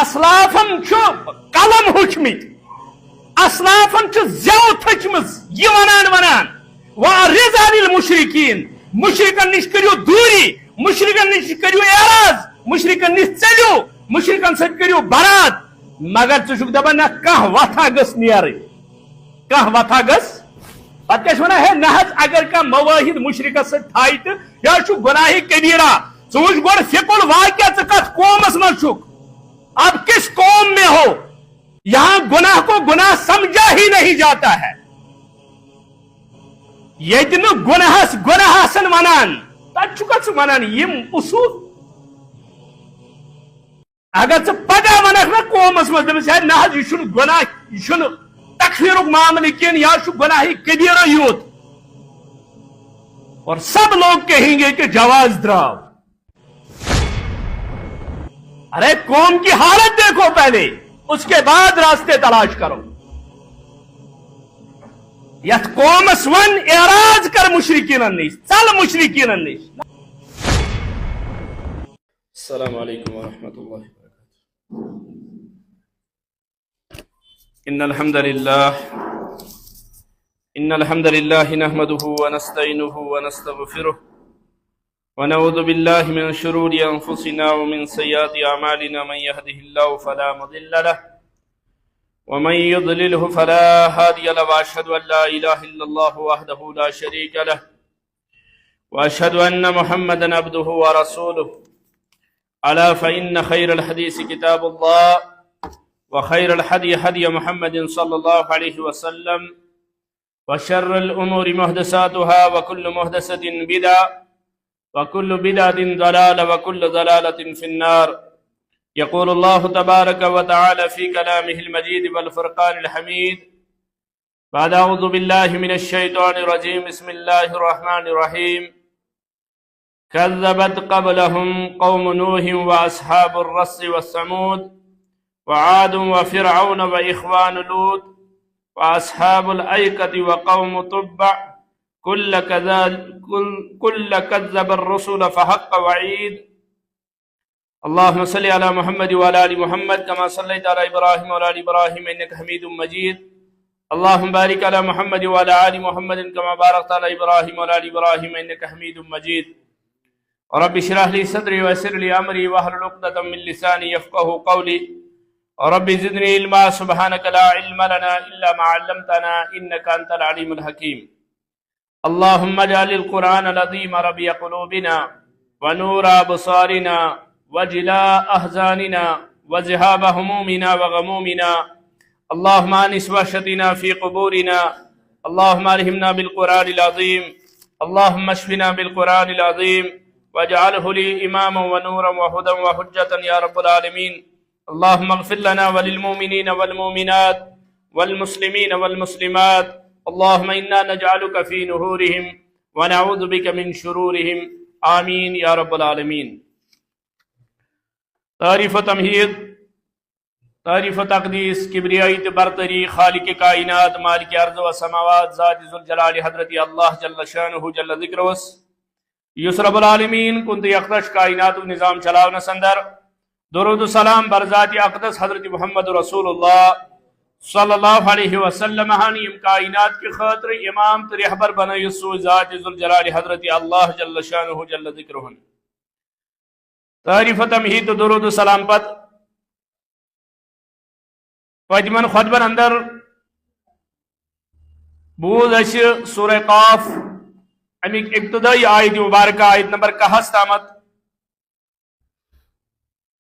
اسلافن قلم ہچمت اسلافن زو تھچمز یہ ونان وارض عن المشرکین مشرکن نش کریو دوری مشرکن نش کریو اعراض مشرکن نش چلیو مشرکن ست کریو برات مگر ژٕ دپان نہ کانٛہہ وتھا گٔژھ نیرٕنۍ کانٛہہ وتھا گٔژھ پتہٕ کیٛاہ چھِ ونان ہے نہ حظ اگر کانٛہہ مواحد مشرکس سۭتۍ تھایہِ تہٕ یہِ چھُ گۄناہہِ کبیرہ ژٕ وٕچھ گۄڈٕ فِکُل واقعہ ژٕ کتھ قومس منٛز چھُکھ اب کس قوم میں ہو یہاں گناہ کو گناہ سمجھا ہی نہیں جاتا ہے یہ گناہس گناہ آسن ونان تت چھُکھا ژٕ ونان یم اصول اگر ژٕ پگاہ ونکھ نا قومس منٛز دپس ہے نہ حظ یہ چھُنہٕ گناہ یہ چھُنہٕ تکفیرُک معاملہٕ کینٛہہ یہ چھُ گناہ کبیرہ یوت اور سب لوگ کہیں گے کہ جواز دراو ارے قوم کی حالت دیکھو پہلے اس کے بعد راستے تلاش کرو یت قومس ون اعراض کر مشرکینن نش چل مشرکینن نش. السلام علیکم ورحمۃ اللہ وبرکاتہ. ان الحمد للہ نحمده ونستعینه ونستغفره ونعوذ بالله من شرور انفسنا ومن سیئات اعمالنا من يهده الله فلا مضل له ومن يضلله فلا هادي له واشهد ان لا اله الا الله وحده لا شريك له واشهد ان محمدا عبده ورسوله. الا فان خير الحديث كتاب الله وخير الهدي هدي محمد صلى الله عليه وسلم وشر الامور محدثاتها وكل محدثة بدعة وكل بدعة ضلالة وكل ضلالة في النار. يقول الله تبارك وتعالى في كلامه المجيد والفرقان الحميد بعد أعوذ بالله من الشيطان الرجيم بسم الله الرحمن الرحيم. كذبت قبلهم قوم نوح وأصحاب الرس والثمود وعاد وفرعون وإخوان لوط وأصحاب الأيكة وقوم تبع كل كذب الرسل فحق وعيد. اللهم صل على محمد وعلى آل محمد كما صليت على إبراهيم وعلى آل إبراهيم إنك حميد مجيد. اللهم بارك على محمد وعلى آل محمد كما باركت على إبراهيم وعلى آل إبراهيم إنك حميد مجيد. رب اشرح لي صدري ويسر لي أمري واحلل عقدة من لساني يفقهوا قولي. رب زدني علما سبحانك لا علم لنا إلا ما علمتنا إنك أنت العليم الحكيم. اللهم اجعل القرآن العظيم ربيع قلوبنا ونور أبصارنا وجلاء أحزاننا وذهاب همومنا وغمومنا. اللهم آنس وحشتنا في قبورنا. اللهم ألهمنا بالقرآن العظيم. اللهم اشفنا بالقرآن العظيم واجعله لي إماما ونورا وهدى وحجة يا رب العالمين. اللهم اغفر لنا وللمؤمنين والمؤمنات والمسلمين والمسلمات. اللهم إنا نجعلك في نهورهم ونعوذ بك من شرورهم آمين يا رب العالمين. تعریف و تمہید، تعریف و تقدیس، کبریائی برتری خالق کائنات مالک ارض و سماوات ذات ذوالجلال حضرت اللہ جل شانہ جل ذکرہس یس رب العالمین کنت یقدش کائنات و نظام چلاو نسندر درود و سلام بر ذات اقدس حضرت محمد رسول اللہ صلی اللہ علیہ وسلم یم کائنات کی خاطر امام تو رہبر بنائی سو ذات ذوالجلال حضرت اللہ جل شانہ جل ذکرہ. تعریف و تمہید و درود و سلام پت پتمن خطبن اندر بوز اس سورہ قاف امیک ابتدائی آیت مبارکہ آیت نمبر 61 تامت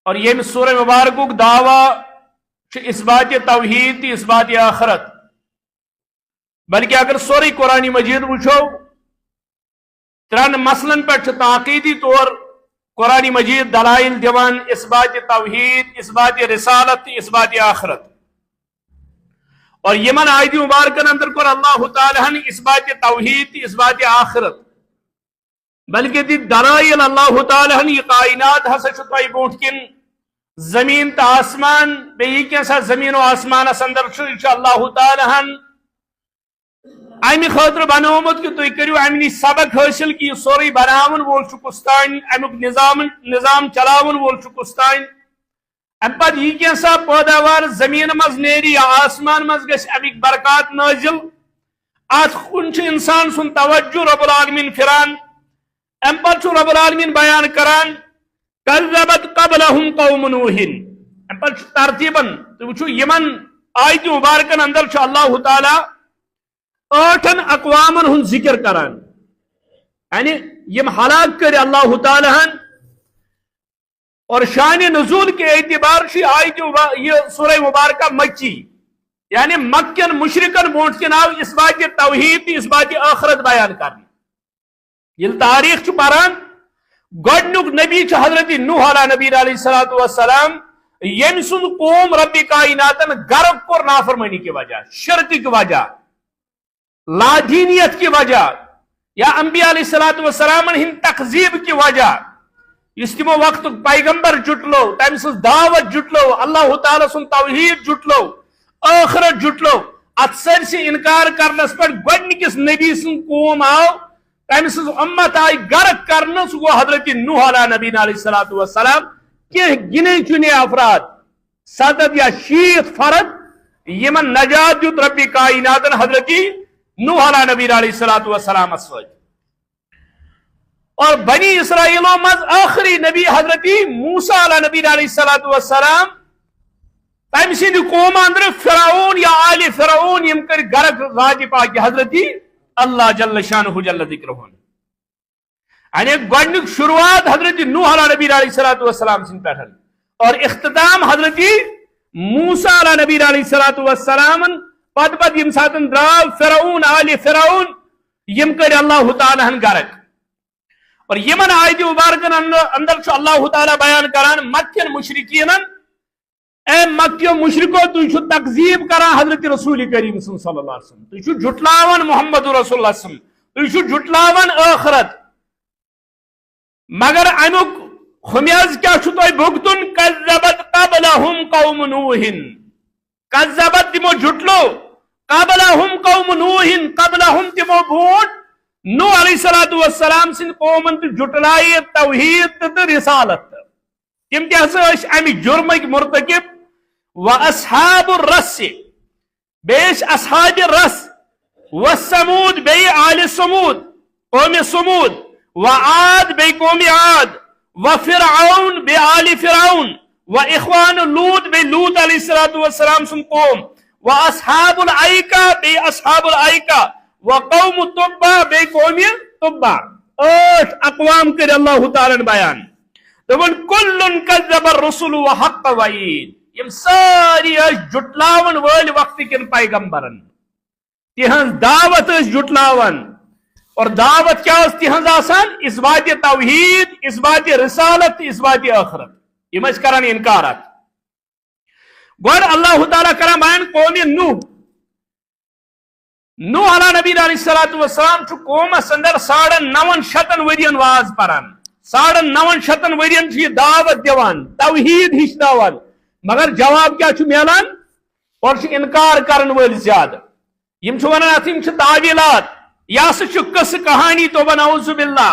اور یہ سورہ مبارکہ دعوی اس بات توحید اس بات آخرت بلکہ اگر سورہ قرآن مجید وچھو ترن مسلن پر تاقیدی طور قرآن مجید دلائل دیوان اس بات توحید اس بات رسالت اس بات آخرت اور یمن آیت مبارکن اندر کر اللہ تعالیٰ نے اس بات توحید اس بات آخرت بلکہ دی دلائل اللہ تعالیٰ نے کائنات ہسا چھتائی بوٹ کن زمین تا آسمان بے کیسا زمین و آسمان اندر چھو اللہ تعالیٰ امی خاطر بنومت کہ تو کریو امنی سبق حاصل کی سوری بناون وول چکستان امیک نظام چلاون وول چکستان ام پتہ یہ کیسا پیداوار زمین مز نیری یا آسمان مز گژھِ امیک برکات نازل ات کن انسان سن توجہ رب العالمین پھران ام پتہ رب العالمین بیان کران کذبت قبلہم قوم نوح ام پتہ ترتیباً تو وچھو یمن آیت مبارکن اندر اللہ تعالی 8 اقوامن ہن ذکر کران یعنی یم ہلاک کر اللہ تعالی ہن اور شان نزول کے اعتبار سے آیت یہ سورہ مبارکہ مکی یعنی مکین مشرکن برونٹ کن آو اس بات توحید اس بات آخرت بیان کرنے یل تاریخ چھ پران گۄڈنیُک نبی چھ حضرت نوح علیہ نبی علیہ الصلوۃ والسلام یم سن قوم رب کائناتن غرق کور نافرمانی کی وجہ شرک کی وجہ لادینیت کی وجہ یا انبیاء علیہ الصلوۃ والسلام ہند تکذیب کی وجہ اس تمو وقت پیغمبر جٹلو تم سن دعوت جٹلو اللہ تعالی سن توحید جٹلو آخرت جٹلو ات سر سے انکار کرنس پر گۄڈنِکِس نبی سن قوم آو تم سن امت آئی غرق کرنا سو گو حضرت نوح علیہ نبی علیہ الصلوۃ والسلام کہ گنے چنے افراد 7 یا 60 فرد یمن نجات دیت رب کائناتن حضرت نوح علیہ نبی علیہ الصلوۃ والسلام اسوج اور بنی اسرائیلوں مز آخری نبی حضرت موسیٰ علیہ نبی علیہ الصلوۃ والسلام تم سند قوم اندر فرعون یا آل فرعون یم کر غرق ذات پاک حضرت اللہ جل شانہ جل ذکرہ یعنی گۄڈنیُک شروعات حضرت نوح علیہ نبی علیہ الصلوۃ والسلام سن پہ اور اختتام حضرت موسیٰ علیہ نبی علیہ الصلوۃ والسلام پت یم ساتن دراو فرعون آل فرعون یم کر اللہ تعالی ہن غرق اور یمن آیت مبارکن اندر چھ اللہ تعالی بیان کران مکین مشرکین اے مکیو مشرکو تُہۍ چھو تکذیب کران حضرت رسول کریم صلی اللہ علیہ وسلم تُہۍ چھو جھٹلاوان محمد رسول اللہ صلی اللہ علیہ وسلم تُہۍ چھو جھٹلاوان آخرت مگر امیک خمیاز کیا چھو تُہۍ بھگتن کذبت قبلہم قوم نوح کذبت تمو جھٹلو قبلہم قوم نوح قبلہم تمو بھوٹ نوح علیہ الصلوۃ والسلام سن قومن تو جھٹلائی توحید تو رسالت تم تہ امی جرمک مرتکب و اصحاب الرس بیش اصحاب الرس والسمود بی آل سمود قوم سمود و عاد بی قوم عاد و فرعون بی آل فرعون و اخوان لوط بی لوط علیہ الصلوۃ والسلام سن قوم و اصحاب الائکہ بی اصحاب الائکہ و قوم تبع بی قوم تبع 8 اقوام کر اللہ تعالی بیان دون کلن کذب الرسل و حق وعید یم ساری جٹلاون ول وقت کن پیغمبرن تہذ دعوت جٹلاون اور دعوت کیا تہذ آسان اس بات توحید اس بات رسالت اس بات آخرت یم کران انکارات گوڑ اللہ تعالی کران بیان قوم نوح علیہ نبی علیہ الصلوۃ والسلام چھ قومس اندر 950 ورین واز پران 950 ورین یہ دعوت دیوان توحید ہچناوان مگر جواب کیا چھ میلان اور چھ انکار کرن ول زیادہ یم چھ ونان اتم چھ تعویلات یا چھ قصہ کہانی تو بنعوذ باللہ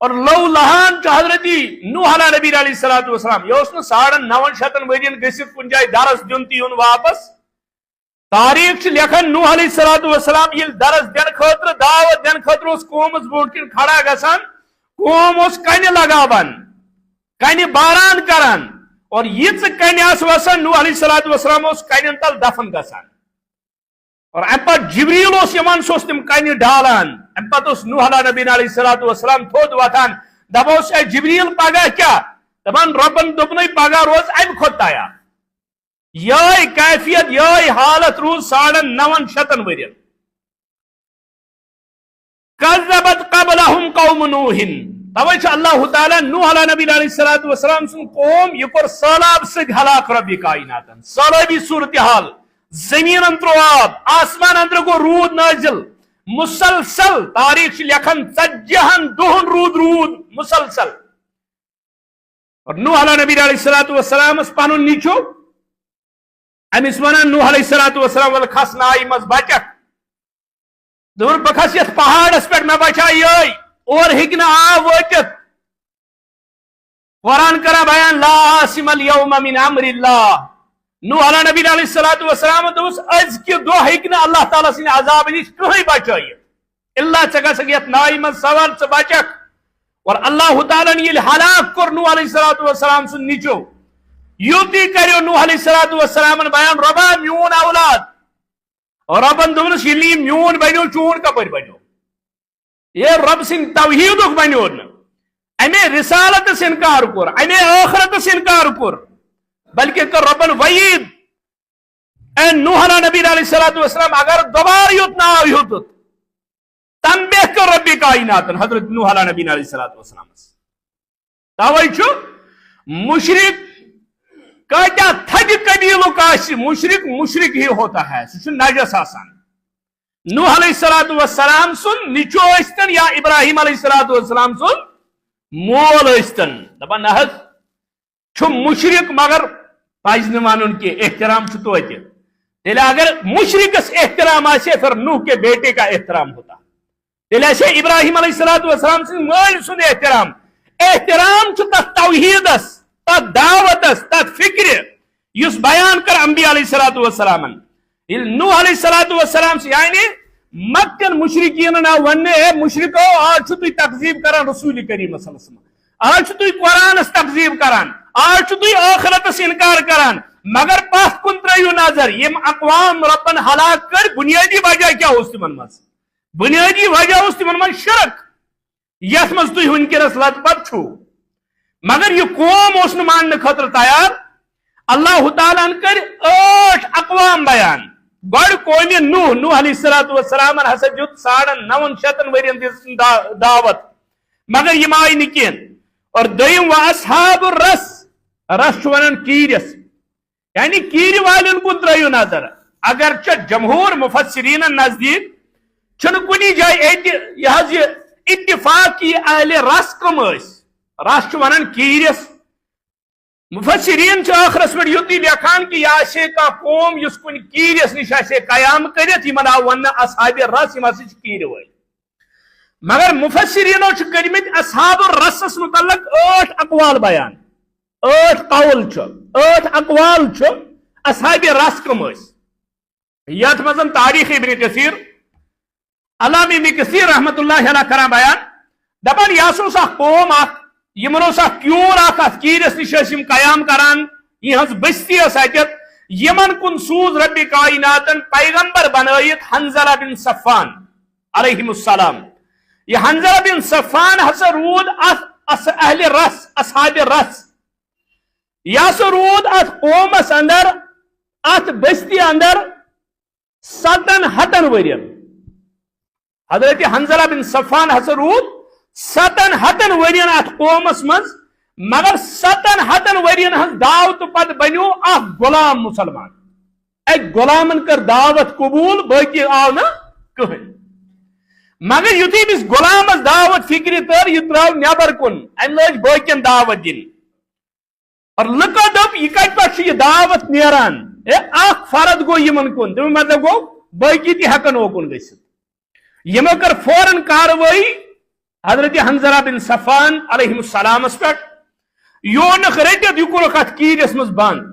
اور لو لہان چھ حضرت نوح علیہ نبی علیہ الصلوۃ والسلام یہ اس 950 ورین گژھت کن جائے درس دیون تیون واپس تاریخ چھ لکھن نوح علیہ الصلوۃ والسلام یل درس دین خاطر دعوت دین خاطر اس قومس برونٹ کن کھڑا گژھان قوم اس کنہ لگاوان کنہ باران کران اور یہ کنہ آس وسان نوح علیہ الصلوۃ والسلام اس کنن تل دفن گژھان اور ام پتہ جبریل اس یمان سوس تم کنہ ڈالان ام پتہ اس نوح علیہ نبی علیہ الصلوۃ والسلام تھود واتان دپوس اے جبریل پگہ کیا دپان ربن دوپنے پگہ روز ام کھوتایا یہ کیفیت یہ حالت روز 950 ورین کذبت قبلہم قوم نوح توے چھ اللہ تعالی نوح علیہ نبی علیہ الصلوۃ والسلام سن قوم یہ کور سیلاب سے ہلاک رب کائناتن سیلابی صورتحال زمین اندر آب آسمان اندر کو رود نازل مسلسل تاریخ لکھن 40 دہن رود مسلسل اور نوح علیہ نبی علیہ الصلوۃ والسلام اس پنن نیچو امس ونان نوح علیہ الصلوۃ والسلام ول کھس نائی مز بچک دور بکھس یت پہاڑس پہ میں بچا یہ اور ہیکہ آب واتت قرآن کرا بیان لا عاصم اليوم من امر اللہ نوح علیہ نبی علیہ الصلوۃ والسلام دوس از کہ دو ہیکن اللہ تعالیٰ سن عذاب نش کہیں بچائیت اللہ ژے گژھکھ یتھ ناوِ منٛز سوار ژٕ بچکھ اور اللہ تعالیٰ نے ییٚلہِ ہلاک کوٚر نوح علیہ الصلوۃ والسلام سُنٛد نیٚچو یوتی کریو نوح علیہ الصلوۃ والسلام بیان ربا میون اولاد ربن دوٚپنس ییٚلہِ یہِ میون بنیو چون کپٲرۍ بنیو یہ رب سٕنٛدِ توحیٖدُک بنیو نہٕ امے رسالتس انکار کور امے آخرتس انکار کور بلکہ کر ربن وعید اے نوح علیہ نبی علیہ الصلوۃ والسلام اگر دوبارہ یوت نہ آیوت تم بہتر ربی کائنات حضرت نوح علیہ نبی علیہ الصلوۃ والسلام توے چھُ مشرک کاتیا تھج قبیلُک آسہِ مشرک مشرک ہی ہوتا ہے سُہ چھُ نجس آسان نوح علیہ الصلوۃ والسلام سُنٛد نیٚچو ٲسۍتن یا ابراہیم علیہ الصلوۃ والسلام سُنٛد مول ٲسۍتن دپان نہ حظ چھُ مشرک مگر پزِ نہٕ وَنُن کینٛہہ احترام چھُ توتہِ تیٚلہِ اگر مشرکس احترام آسہِ پھر نوح کے بیٹے کا احترام ہوتا تیٚلہِ آسہِ ابراہیم علیہ الصلوۃ والسلام سٕنٛدِ مٲلۍ سُنٛد احترام احترام چھُ تتھ توحیٖدس تتھ دعوتس تتھ فکرِ یُس بیان کر انبیاء علیہ الصلوۃ والسلامن ییٚلہِ نوح علیہ الصلوۃ والسلام یعنی مکن مشرکین آو ون اے مشرکو آج چھو تُہۍ تقزیب کران رسول کریم صلی اللہ علیہ وسلم آج چھو تُہۍ قرآنس تقزیب کران آج چھو تُہۍ آخرتس انکار کران مگر پتھ کُن ترٲیِو نظر یم اقوام ربن ہلاک کر بنیادی وجہ کیا اوس تمن منٛز بنیادی وجہ اوس تمن منٛز شرک یتھ منٛز تُہۍ ونکیٚنس لت پت چھو مگر یہ قوم اوس نہٕ ماننہٕ خٲطرٕ تیار اللہ تعالیٰ ہن کر 8 اقوام بیان گۄڈٕ قومِ نوح علیہ الصلوۃ والسلام ہسا دیُت 950 ؤرین دِژ دعوت مگر یم آیہِ نہٕ کینٛہہ اور دوٚیِم واصحاب الرس رس چھُ ونان کیٖرس یعنی کیٖرِ والٮ۪ن کُن ترٲیِو نظر اگرچہ جمہوٗر مفسریٖنن نزدیٖک چھُنہٕ کُنی جایہِ اَتہِ یہِ حظ یہِ اتفاق کی اہل رس کم ٲسۍ رس چھُ ونان کیٖرس مفسرین آخرس پہ یوتی لیکھان کہ یہ آسے کا قوم یس کن کیرس نش آسے قیام کرت یمن آو ون اصحاب الرس یم ہسا کیر ول مگر مفسرینو کرمت اصحاب الرسس متعلق 8 اقوال بیان 8 قول 8 اقوال اصحاب رس کم یت مزن تاریخ ابن کثیر علامہ ابن کثیر رحمت اللہ علیہ کران بیان دپان یہ اوس اکھ قوم اکھ یمن اوس اکھ کیور اکھ اتھ کیرس نش ٲسۍ یم قیام کران یہنز بستی ٲس اتیتھ یمن کن سوز رب کائناتن پیغمبر بنٲیِتھ حنظلہ بن صفان علیہ السلام یہ حنظلہ بن صفان ہسا روٗد اتھ اہل رس اصحاب رس یہ ہسا روٗد اتھ قومس اندر اتھ بستی اندر 700 ورین حضرت حنظلہ بن صفان ہسا روٗد 700 ورین ات قومس مز مگر 700 ورین ہز دعوت پت بنیو اخ غلام مسلمان اک غلامن کر دعوت قبول باقی آو نا کہیں مگر یتھی بس غلامس دعوت فکر تر یہ تراو نیبر کن ام لج باقین دعوت دن اور لکو دپ یہ کت پہ یہ دعوت نیران اخ فرد گو یمن کن تم مطلب گو باقی تی ہکن اوکن گھت یمو کر فوراً کاروائی حضرت حنظلہ بن صفان علیہ السلام پہ یونک رٹت یہ کورک ات کیرس مز بند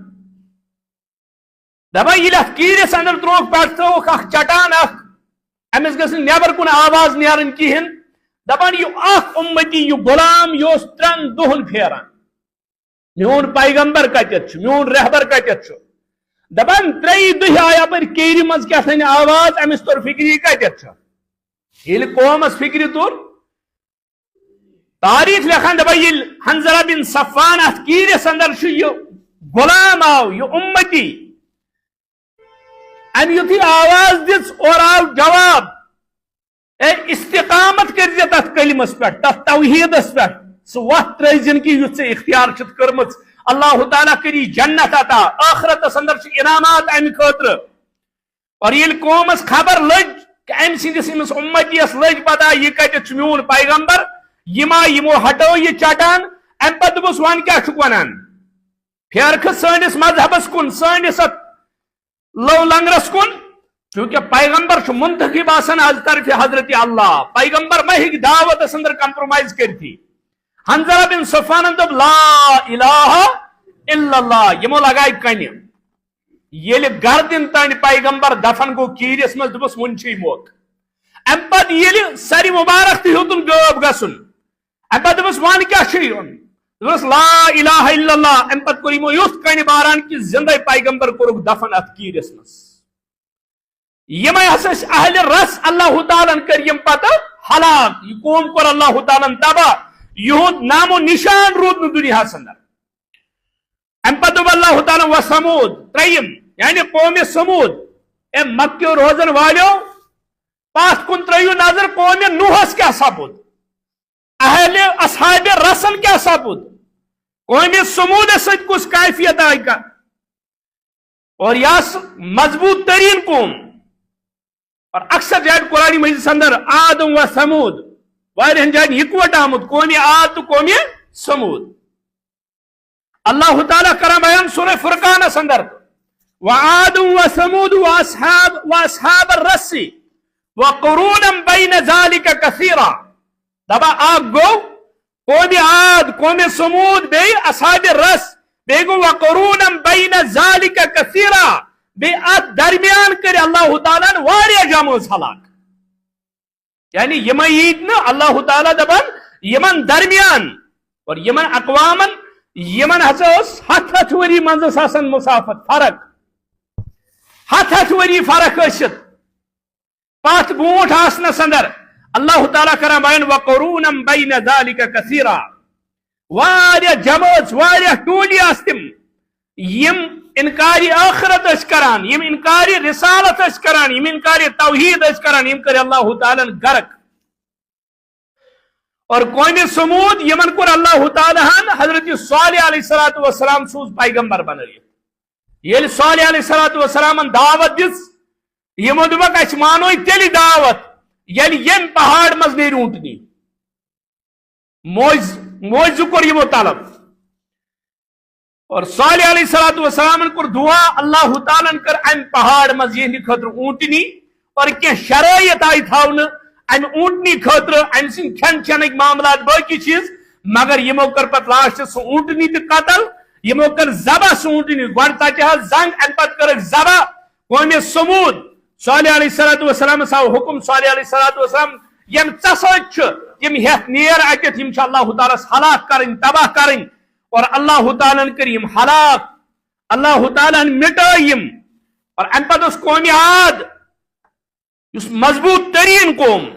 دپا یل ات کیرس اندر تروک پہ تروک اخ چٹان اخ امس گھس نیبر کن آواز نیرن کہین دپان یہ اخ امتی یہ غلام یہ 3 دہن پھیران میون پیغمبر کتت میون رہبر کتت دپان 3 دہ آیا پر کیر مز کیا آواز امس تور فکری کتت یل قومس فکر تور تاریخ لکھان دپا یل حنظلہ بن صفان ات کیرس اندر یہ غلام آو یہ امتی ام یتھی آواز دس اور آو جواب اے استقامت کرزِ تتھ کلمس پہ تتھ توحیدس پہ سہ وت ترزن کہ یُتھ ژےٚ اختیار چھُتھ کٔرمٕژ اللہ تعالیٰ کری جنت عطا آخرتس اندر انعامات امہ خاطر اور یل قومس خبر لج کہ ام سندس امس امتیس لج پتہ یہ کتت میون پیغمبر یمو ہٹو یہ چٹان ام پتہ دپس ون کیا چھُکھ ونان پھیرکھ سٲنِس مذہبس کُن سٲنِس اتھ لو لنگرس کن کیونکہ پیغمبر چھُ منتخب آسان از طرف حضرت اللہ پیغمبر ما ہیٚکہِ دعوتس اندر کمپرومائز کرتی حنظلہ بن صفوان دب لا الہ الا اللہ یمو لگائی کنہ یل گردن تان پیغمبر دفن گو کیرس مز دبس ونچی موت ام پت یل سری مبارک تہ ہیوتن غٲب گژھُن ام پت دبس وان کیا چھ دبس لا الہ الا اللہ ام پت کور یمو یُتھ کنہ باران کہ زندہ پیغمبر کورُکھ دفن ات کیرس مز یمے ہسا اہل رس اللہ تعالیٰ کر یم پتہ ہلاک یہ قوم کور اللہ تعالیٰ تباہ یہود نام و نشان رود نہ دنیا اندر ام پتہ دوٚپ اللہ تعالیٰ و سمود تریم یعنی قوم سمود اے مکیو روزن والیو پاتھ کن ترایو نظر قوم نوحس کیا سپود اہل اصحاب رسل کیا سپود قوم سمود سۭتۍ کس کیفیت آئی کا اور یس مضبوط ترین قوم اور اکثر جائیں قرآن مجید اندر عاد و سمود واریہن جائیں یکوٹ آمد قوم عاد تو قوم سمود اللہ تعالیٰ کرم بیان سورہ فرقان اندر وعاد و سمود و اصحاب الرس وقرونا بین ذالک کثیرا دبا آگ گو قوم عاد قوم سمود بے اصحاب الرس بے گو وقرونا بین ذالک کثیرا بے ات درمیان کر اللہ تعالیٰ واریا جاموز ہلاک یعنی یمن عید نا اللہ تعالیٰ دبن یمن درمیان اور یمن اقوامن یمن ہسا ہتھ وری منزس آسان مسافت فرق ہتھ وری فرق ٲسِتھ پتھ برونٹھ آسنس اندر اللہ تعالیٰ کران بیان وقرونا بین ذالک کثیرا واریا جماعت واریا ٹولی آس تم یم انکاری آخرت اس کران یم انکاری رسالت اس کران یم انکاری توحید اس کران یم کر اللہ تعالیٰ غرق اور قوم سمود یمن کور اللہ تعالیٰ حضرت صالح علیہ السلام سوز پیغمبر بنائیت یل صالح علیہ السلام دعوت دس یمو دوپک اس مانو تیلی دعوت یل یم پہاڑ مز نیر اونٹنی موج کور یمو طلب اور صالح علیہ السلام کور دعا اللہ تعالیٰ کر ام پہاڑ مز یہ خطر اونٹنی اور کیا شرائط آئی تھاون ام اونٹنی خطر ام سن کھن چنک معاملات باقی چیز مگر یمو کر پت لاسٹ سو اونٹنی تہ قتل یمو کر ذبح سو اونٹنی گۄڈٕ تتہِ حظ زنگ ام پت کرک ذبح قوم سمود صالح علیہ السلام سا حکم صالح علیہ السلام یم ژس یم ہیتھ نیر اتت یم اللہ تعالیٰ ہلاک کرن تباہ کرن اور اللہ تعالیٰ کریم ہلاک اللہ تعالیٰ مٹائم اور ام پتہ اس قوم عاد اس مضبوط ترین قوم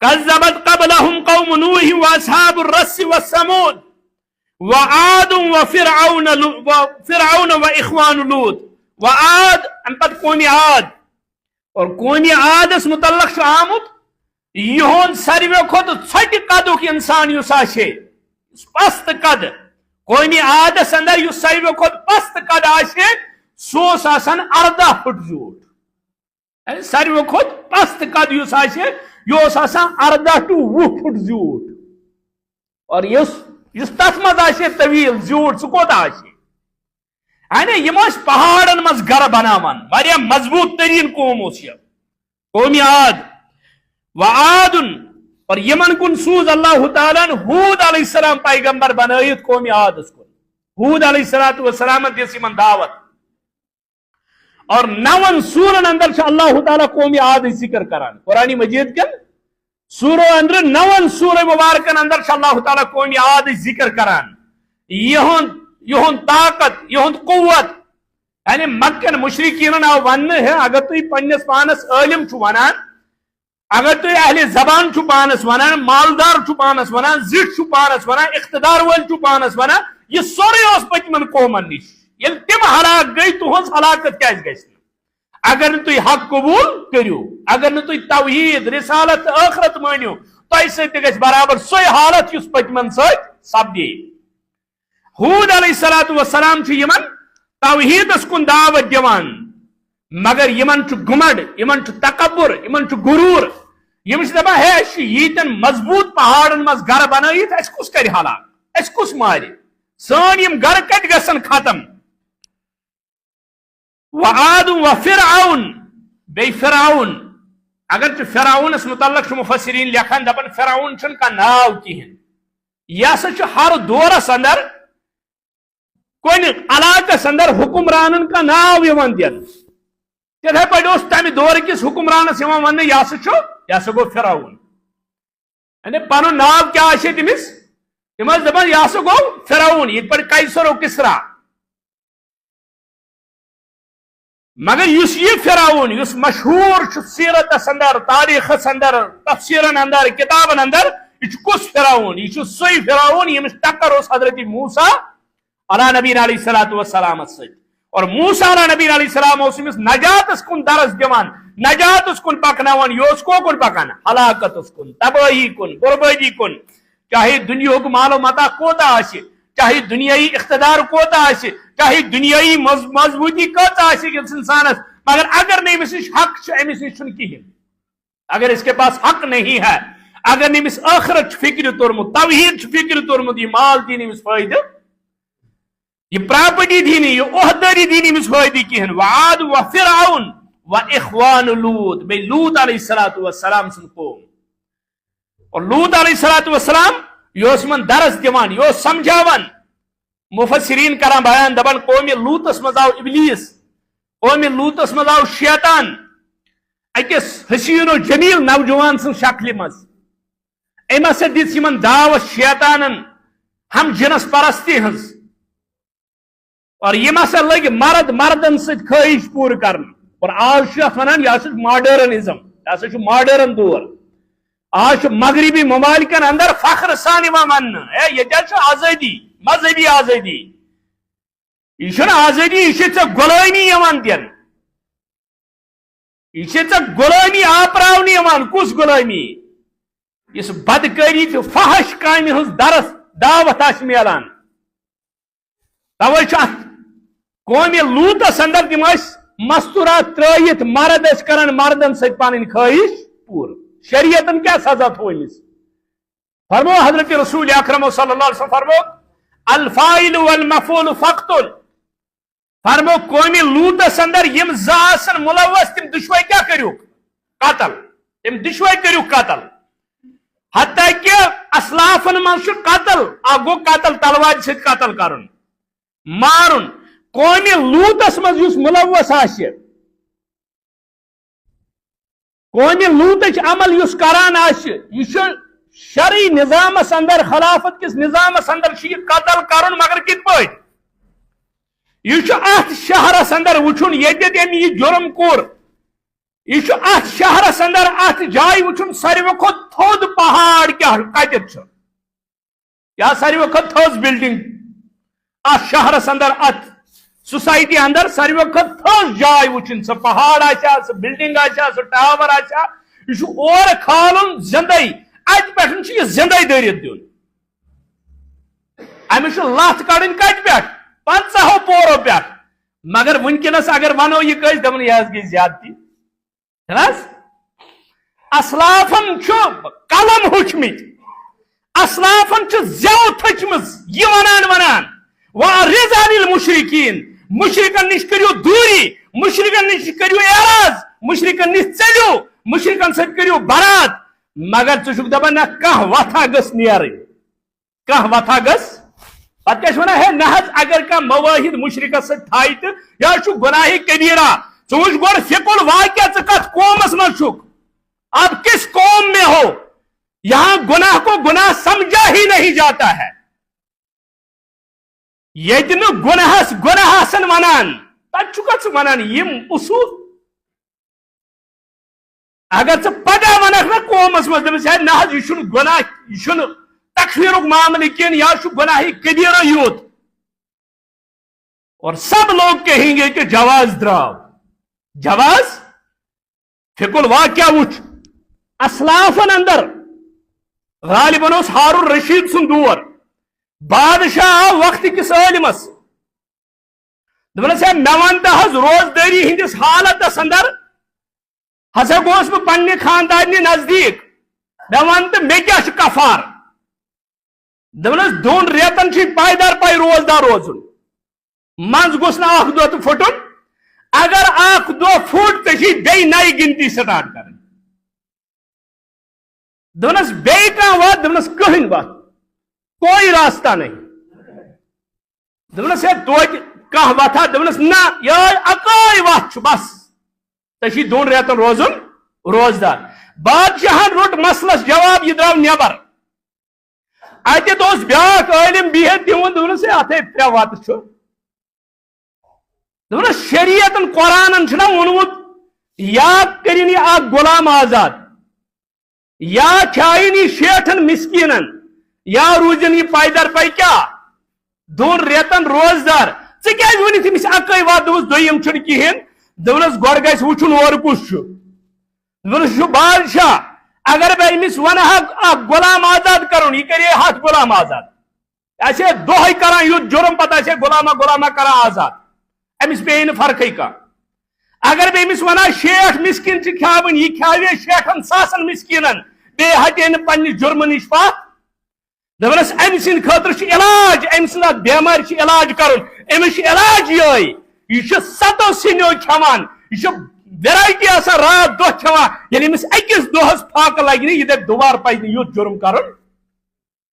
كذبت قبلهم قوم نوح واصحاب الرس والثمود وعاد وفرعون واخوان لوط وعاد ام پتہ قوم عاد اور قوم عاد اس متعلق آمد یہون ساروی کھت ژھٹہِ قدُک انسان یُس آسہِ پست قد قوم عاد اندر یُس ساروی کھت پست قد آسہِ سُہ اوس آسان 18 فٹ زیوٗٹھ ساروی کھت پست قد یُس آسہِ یہ اوس آسان 18 to 20 فٹ زیوٗٹھ اور یُس تتھ منٛز آسہِ طویل زیوٗٹھ سُہ کوتاہ آسہِ یعنی یم ٲسۍ پہاڑن منٛز گرٕ بناوان واریاہ مضبوط ترین قوم اوس یہِ قوم عاد وعاد اور یمن کن سوز اللہ تعالیٰ ہود علیہ السلام پیغمبر بنائیت قوم عاد اس کو ہود علیہ السلام دس یمن دعوت اور 9 سورن اندر چھ اللہ تعالیٰ قوم عاد ذکر کران قرآن مجید کن سورو اندر 9 سورہ مبارکن اندر چھ اللہ تعالیٰ قوم عاد ذکر کران یہن طاقت یہن قوت یعنی مکن مشرکین آو ون ہے اگر تو پنس پانس عالم چھو ونان اگر تو اہل زبان چھو پانس ونان مالدار چھو پانس ونان زٹ چھو پانس ونان اقتدار ول چھو پانس ونان یہ سورے اس پتمن قومن نش یل تم ہلاک گئی تہذ ہلاکت کیاز گژھِ اگر نہ تھی حق قبول کرو اگر نہ تھی توحید رسالت آخرت مانو تہ سۭتۍ گژھِ برابر سۄے حالت یُس پتمن سۭتۍ سپدے ہود علیہ السلام چھ یمن توحیدس کن دعوت دیوان مگر یمن چھ گمڑ یمن چھ تکبر یمن چھ غرور یم چھ دپان ہے اس یتن مضبوط پہاڑن مز گھر بنائیت اس کس کر ہلاک اس کس مارِ سان یم گھر کت گژھن ختم وعاد وفرعون بی فرعون اگر فرعون اس متعلق مفسرین لکھان دپان فرعون چھن کا ناو کہین یہ سا ہر دورس اندر کن علاقس اندر حکمرانن کا ناو یوان دین تتھے پٲٹھۍ اوس تمہِ دور کس حکمرانس یوان وننہٕ یہ سا گو فرعون یعنی پنن ناو کیا آسہِ تٔمِس تم دپان یہ سا گو فرعون یت پٲٹھۍ قیصر و کسرا مگر یہ فرعون اس مشہور سیرتس اندر تاریخس اندر تفسیرن اندر کتابن اندر یہ کس فرعون یہ سی فرعون یمس ٹکر اس حضرت موسیٰ علیہ نبی علیہ الصلوۃ والسلام ست اور موسیٰ علیہ نبی علیہ السلام اس نجاتس کن درس دیوان نجاتس کن پکناوان یہ اس کو کن پکان ہلاکتس کن تباہی کن بربادی کن چاہے دنیا کو مال و متا کوتا آسہِ چاہے دنیائی اقتدار کوتا آسہِ چاہے دنیائی مضبوطی کوتا آسہِ کس انسانس مگر اگر نہیں امس حق امس نش کہین اگر اس کے پاس حق نہیں ہے اگر نہیں امس آخرت فکر تورمت توحید فکر تورمت یہ مال دین امس فائدہ یہ پراپرٹی دینی یہ عہداری دینی امس فائدہ کہین وعاد و فرعون و اخوان لوط بے لوط علیہ الصلوۃ والسلام سن قوم اور لوط علیہ الصلوۃ والسلام یہ من درس دیوان یہ سمجھاوان مفسرین کران بیان دپان قوم لوطس مز آو ابلیس قوم لوطس مز آو شیطان اکس حسین و جمیل نوجوان سن شکل مز ام ہسا دت یمن دعوت شیطانن ہم جنس پرستی ہز اور یم ہسا لگ مرد مردن ست خواہش پور کرن اور آج ونان یہ ماڈرنزم یہ ماڈرن دور آج مغربی ممالکن اندر فخر سان من یہ آزادی مذہبی آزادی یہ آزادی یہ غلامی دین یہ غلامی آپراؤن کس غلامی اس بدکاری تو فحش کامہ ہز درس دعوت آس ملان توے قوم لوطس اندر تم مستورات ترائیت مرد کران مردن ست پن خواہش پور شریعتن کیا سزا تھومس فرمو حضرت رسول اکرم صلی اللہ علیہ وسلم فرمو الفاعل والمفعول فاقتل فرمو قوم لوطس اندر یم زاسن ملوث تم دشوئی کیا کریو قتل تم دشوئی کریو قتل حتیٰ کہ اسلافن من قتل گو قتل تلوار ست قتل کرن مارن قوم لوطس من یس ملوث آسہِ قوم لوطچ عمل یس کران آسہِ یہ شرعی نظامس اندر خلافت کس نظامس اندر یہ قتل کرن مگر کت پٲٹھۍ یہ ات شہرس اندر وچھن ییٚتٮ۪تھ أمۍ یہ جرم کوٚر یہ ات شہرس اندر ات جائے وچھن ساروی کھۄتہٕ تھوٚد پہاڑ کیا کتٮ۪تھ چھُ یا ساروی کھۄتہٕ تھٔز بلڈنگ ات شہرس اندر ات سوسائٹی اندر ساروی کھۄتہٕ تھٔز جاے وچھن سۄ پہاڑ آسیا سۄ بلڈنگ آسیا سۄ ٹاور آسیا یہ اور کھالن زندے ات پٮ۪ٹھ یہ زندے دٔرِتھ دیُن امس لتھ کڑن کت پہ 50 پورو پہ مگر ونکس اگر ونو یہ کس دپن یہ گئی زیادتی اسلافن قلم ہوچمت اسلافن زو تھچمز یہ ونان وارض عن المشرکین مشرکن نش کریو دوری مشرکن نش کریو اعراض مشرکن نش چلیو مشرکن ست کریو برات مگر ٹھیک دپان نہ کھانا وتھا گس نیرن کھانا وتھا گس پتہ کیا ونان ہے نہ اگر کھانا مواحد مشرکس ست تھائی تو یہ گناہ کبیرہ ثوچ گوڑ فکر واقعہ کت قومس من چھک اب کس قوم میں ہو یہاں گناہ کو گناہ سمجھا ہی نہیں جاتا ہے یہ گناہس گناہ سن ونان تب کت ونان یم اصول اگر ژٕ پگہ ونکھ نا قومس مز دپس ہے نہ یہ گناہ یہ تکفیرک معاملہ کن یہ گناہ کبیرہ یوت اور سب لوگ کہیں گے کہ جواز دراو جواز فکر واقعہ وچ اسلافن اندر غالباً اس ہارون رشید سن دور بادشاہ وقت کس عالمس دپس ہے مے ون تو حض روزداری ہندس حالتس اندر ہسا گوس بہ پنہ خاندان نزدیک مے ون تو مے کیا کفار دپس 2 ریتن پائیدار پائی روزدار روزن مز گوس نا اخ دہ تو پھٹن اگر اخ دہ پھٹ تو بی نئی گنتی سٹارٹ کر دپس بی کھانا وت دپس کہین وت کوئی راستہ نہیں دس ہے توتہ کھانا وتھا دس نا یہ اکے وت بس ٹھیک 2 ریتن روزن روزدار بادشاہن روٹ مسلس جواب یہ درو نبر اتت بیاکھ عالم بہت تمون دس اتھے 3 وت دس شریعتن قرآن چھنا وونمت یا کرن یہ اخ غلام آزاد یا کھائن یہ 60 مسکینن یا روزن یہ پائیدار پائی کیا 2 ریتن روزدار ژٕ ونی تمس اکے وت دس دویم چھ کہین دس گۄڈٕ گژھِ وٕچھُن اور کس دس بادشاہ اگر بہ امس ونہ اخ غلام آزاد کرن یہ کرے 7 غلام آزاد ایسے دہے کران یُتھ جرم پتہ ایسے غلامہ کران آزاد امس پے نا فرقے کا اگر بہ امس ونہ 60 مسکین چھ کھاون یہ کھاوے 60,000 مسکینن بے ہٹے نا پنہ جرم نش پتھ دپنس ام سند خاطر علاج ام سند بیمار علاج کرن امس علاج یہ 7 سنو کھوان یہ ویرائٹی آسان رات دہ کھوان یعنی امس اکس دہس پھاکہ لگہ یہ دپ دوبارہ پہ یوت جرم کرن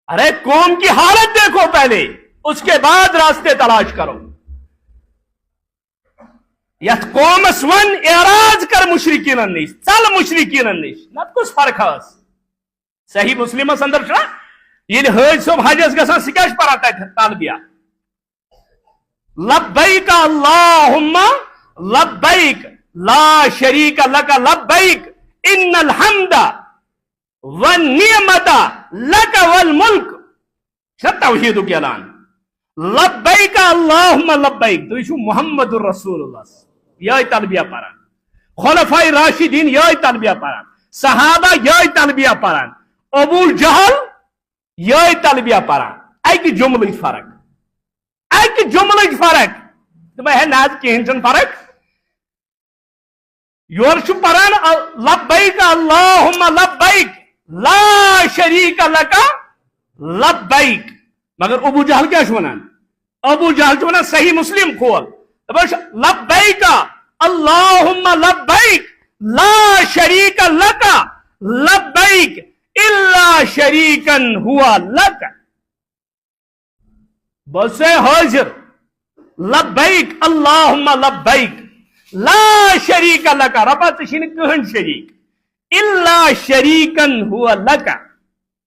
ارے قوم کی حالت دیکھو پہلے اس کے بعد راستے تلاش کرو یت قومس ون اعراض کر مشرکین نش ژل مشرکین نش نت کس فرق صحیح مسلمس اندر یل حج صبح حجس گژھان سہ کیا پران تتہ تلبیہ لبیک اللہم لبیک لا شریک لک لبیک ان الحمد والنعمت لک والملک توحید کے اعلان لبیک اللہم لبیک تو یہ محمد الرسول اللہ یہ تلبیہ پران خلفاء راشدین یہ تلبیہ پران صحابہ یہ تلبیہ پران ابو جہل یہ تلبیہ پران اکہ جملچ فرق اکہ جملچ فرق تو ہے نا کہین چھ فرق یور پران لبیک اللہم لبیک لا شریک لک لبیک مگر ابو جہل کیا ونان ابو جہل ونان صحیح مسلم کھول لبیک اللہم لبیک لا شریک لک لبیک الا شریکا ہوا لک بس حاضر لبیک اللہم لبیک لا شریک لک ربا ژھن کہن شریک الا شریکا ہوا لک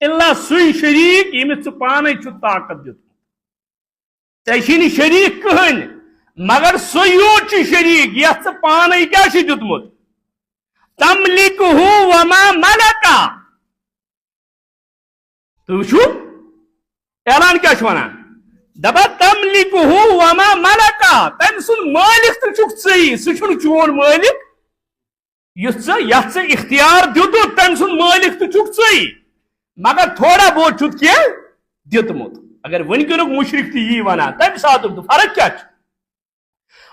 الا سوی شریک یمس پانے طاقت دیت ژھن شریک کہن مگر سو یوت شریک یت پانے کیا دیتمت تملکہ وما ملکا تو وچھو اعلان کیا ونان دپا تملکہ وما ملکا تم سن مالک تو چھک ژے سہ چون مالک یت اختیار دیت تم سن مالک تو چھک ژے مگر تھوڑا بہت چھت کی دیتمت اگر ونکینک مشرک تہ یی ونان تمہ سات فرق کیا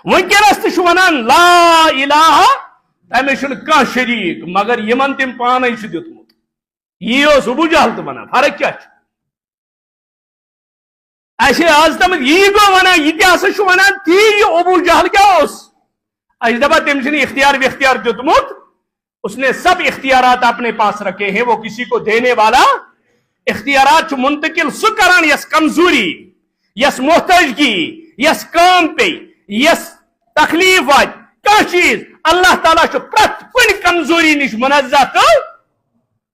ونکینس تہ ونان لا الہ تمس کھانا شریک مگر یمن تم پانے دیتمت یہ ابو جہل تہ ونان فرق کیا ایسے آج تم یہ گو ونان یہ تہ ہسا ونان تی یہ ابو جہل کیا اس دپا تم سے اختیار وختیار دیتمت اس نے سب اختیارات اپنے پاس رکھے ہیں وہ کسی کو دینے والا اختیارات منتقل سہ کران یس کمزوری یس محتاجگی یس کام پہ یس تکلیف وات کیا چیز اللہ تعالیٰ پرت کن کمزوری نش منزہ تو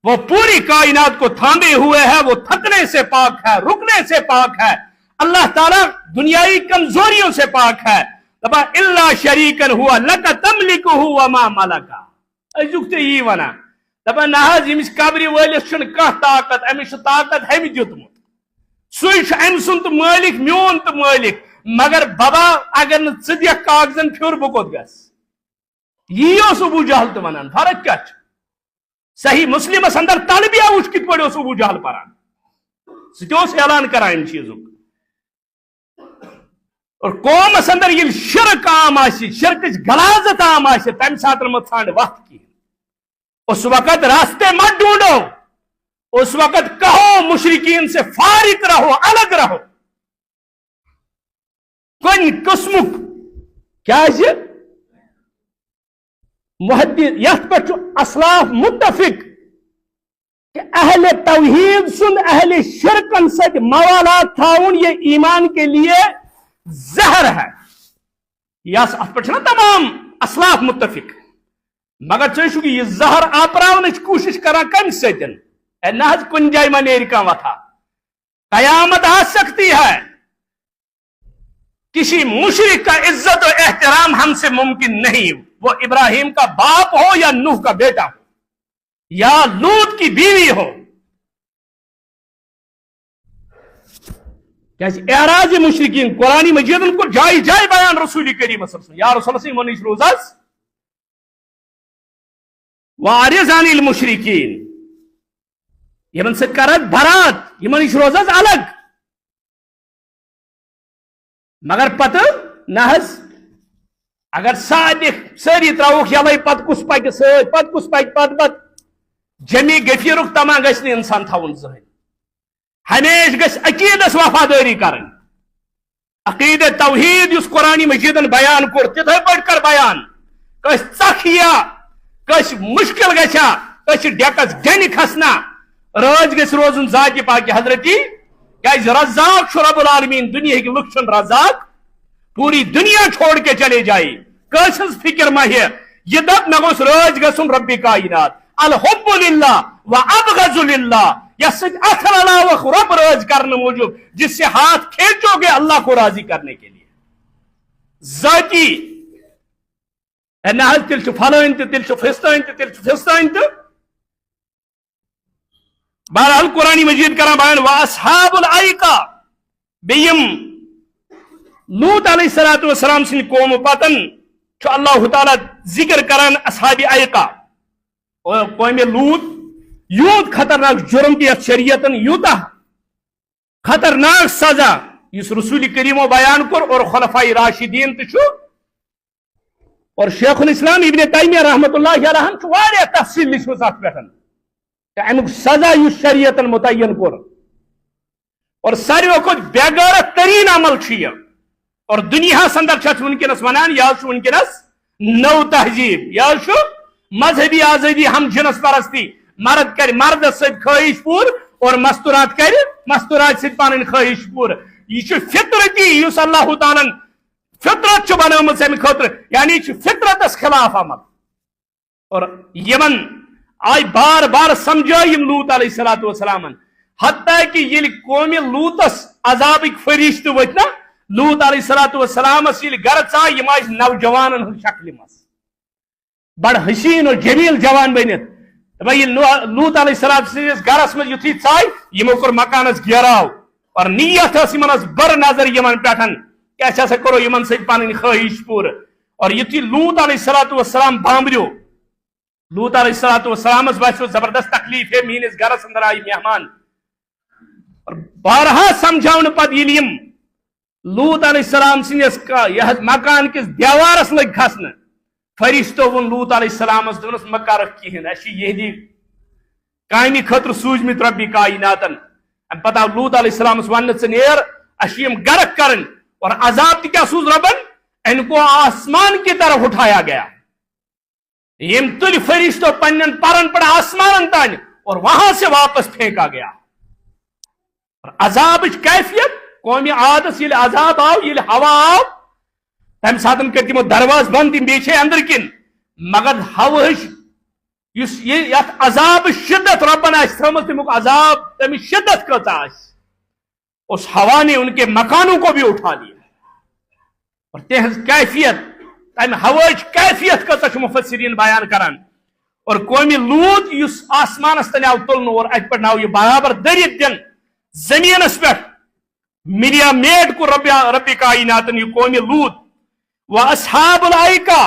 وہ پوری کائنات کو تھامے ہوئے ہے وہ تھکنے سے پاک ہے رکنے سے پاک ہے اللہ تعالیٰ دنیائی کمزوریوں سے پاک ہے دپا الا شریکن ہوا لک تملکہ وما ملکا ازیک تے یہ ونان دپا نہ حظ یمس قبر وٲلِس چھنہٕ کانٛہہ طاقت أمِس چھُ طاقت ہمہِ دیُتمُت سُے چھُ أمۍ سُنٛد تہٕ مٲلِک میون تہٕ مٲلِک مگر بابا اگر نہٕ ژٕ دِکھ کاغذن پھیُر بہٕ کوٚت گژھٕ یی اوس ابو جہل تہٕ ونان فرق کیٛاہ چھِ صحیح مسلمس اندر تلبیہ وٕچھ کِتھ پٲٹھۍ اوس ابو جہل پران سُہ تہِ اوس اعلان کران امہِ چیٖزُک اور قومس اندر ییٚلہِ شرک عام آسہِ شرکٕچ غلازت عام آسہِ تمہِ ساتہٕ مہ ژھانڈ وتھ کینٛہہ اس وقت راستے مت ڈھونڈو اس وقت کہو مشرکین سے فارغ رہو الگ رہو کن قسمک کیا محدث یت پہ اسلاف متفق کہ اہل توحید سن اہل شرکن ست موالات تھاؤن یہ ایمان کے لیے زہر ہے. یس ات پہ تمام اسلاف متفق مگر ٹھیک یہ زہر آپراؤن کوشش کران کم ستن نہ کن جائے میں نیری کا وتھا. قیامت آ سکتی ہے کسی مشرک کا عزت و احترام ہم سے ممکن نہیں، وہ ابراہیم کا باپ ہو یا نوح کا بیٹا ہو یا لوط کی بیوی ہو. اعراض مشرکین قرآن مجید کو جائے جائے بیان رسول کریم صلی اللہ علیہ وسلم یا رسول اللہ منیش روزاز وارض عن المشرکین یمن سے کرت برات یمن نش روزاز الگ مگر پتہ نہ اگر ساری تروک یلے پت کس پکہ ست پت کس پکہ پت جمی گفیرک تما گھس انسان تھون زہن ہمیشہ گھس عقیدس وفاداری کرن. عقید توحید اس قرآن مجیدن بیان کور تتھے پٹ کر بیان. کس ژکھ یا کس مشکل گھا کس ڈیکس گن کھسنا راز گھس روزن ذات پاک حضرتی کیاز رزاق رب العالمین دنیا کے لک چھن رزاق پوری دنیا چھوڑ کے چلے جائے کس فکر مہ یہ دپ مے گوس راز گھن رب کائنات الحب للہ و ابغض للہ یس اتھر علاوہ رب راز کرنے موجود جس سے ہاتھ کھینچو گے اللہ کو راضی کرنے کے لیے ذاتی نہ تیل پھلن تیل فستان تیل فستان تو بہرحال قرآن مجید کران بیان واصحاب الایکہ بیم لوط علیہ السلام سن قوم پتن اللہ تعالیٰ ذکر کران اصحاب ایکہ قوم لوط یوت خطرناک جرم کی شریعتن یوتا خطرناک سزا اس رسول کریم و بیان کر اور خلفاء راشدین تشو اور شیخ الاسلام ابن تیمیہ رحمت اللہ علیہ واریا تفصیل لکھمت ات پہ امیک سزا اس شریعتن متعین کر اور ساروی کھت بیغیرت ترین عمل یہ اور دنیا اندر ونکس ونان یہ ونکس نو تہذیب یہ مذہبی آزادی ہم جنس پرستی مرد کر مرد ست خواہش پور اور مستورات کر مستورات ست پان خواہش پور یہ فطرتی اس اللہ تعالیٰ فطرت بنومت امہ خاطر یعنی فطرتس خلاف عمل اور یمن آئی بار بار سمجھائم لوط علیہ السلام حتیٰ کہ یہ قوم لوطس عذابک فرشت وتنا لوط علیہ السلام یہ گر ژاے یم آس نوجوان ہند شکل مز بڑ حسین اور جمیل جوان بنت بھائی لوط علیہ السلام گرس مز یتھی ژاے یمو کور مکانس گھیراو اور نیت اس بر نظر یمن پٹھن کیا کرو یمن ست پن خواہش پور اور یتھی لوط علیہ السلام بامبریو لوط علیہ السلام باسو زبردست تکلیف ہے میس گرس اندر آئی مہمان اور بارہا سمجھاؤن پتہ یل لوط علیہ السلام سندس مکان کس دیوارس لگ کھسن فرشتو ون لوط علیہ السلام دونس مکارک کہین اس یہ دی کامی خطر سوجمت ربی کائناتن ام پتہ لوط علیہ السلام ون ثیر اشیم گرک کرن اور عذاب کیا سوز ربن ان کو آسمان کی طرف اٹھایا گیا یم تل فرشتو پنن پرن پڑ آسمان تان اور وہاں سے واپس پھینکا گیا اور عذاب کیفیت قومی عادس یل عذاب آو یل ہوا آو تم ساتن کر تمو درواز بند تم بیچے اندر کن مگر ہوش یت عذاب شدت ربن آس تھمت تمیک عذاب تم شدت کتا اس ہوا نے ان کے مکانوں کو بھی اٹھا لیا اور تہذ کیفیت تم ہوچ کیفیت کتا مفسرین بیان کران اور قومی لوط اس آسمان تن آو تلن اور ات پہ آو یہ برابر درید دن زمینس پہ میریا میٹ کو ربی کائناتن یہ قومی لوط و اصحاب الایکہ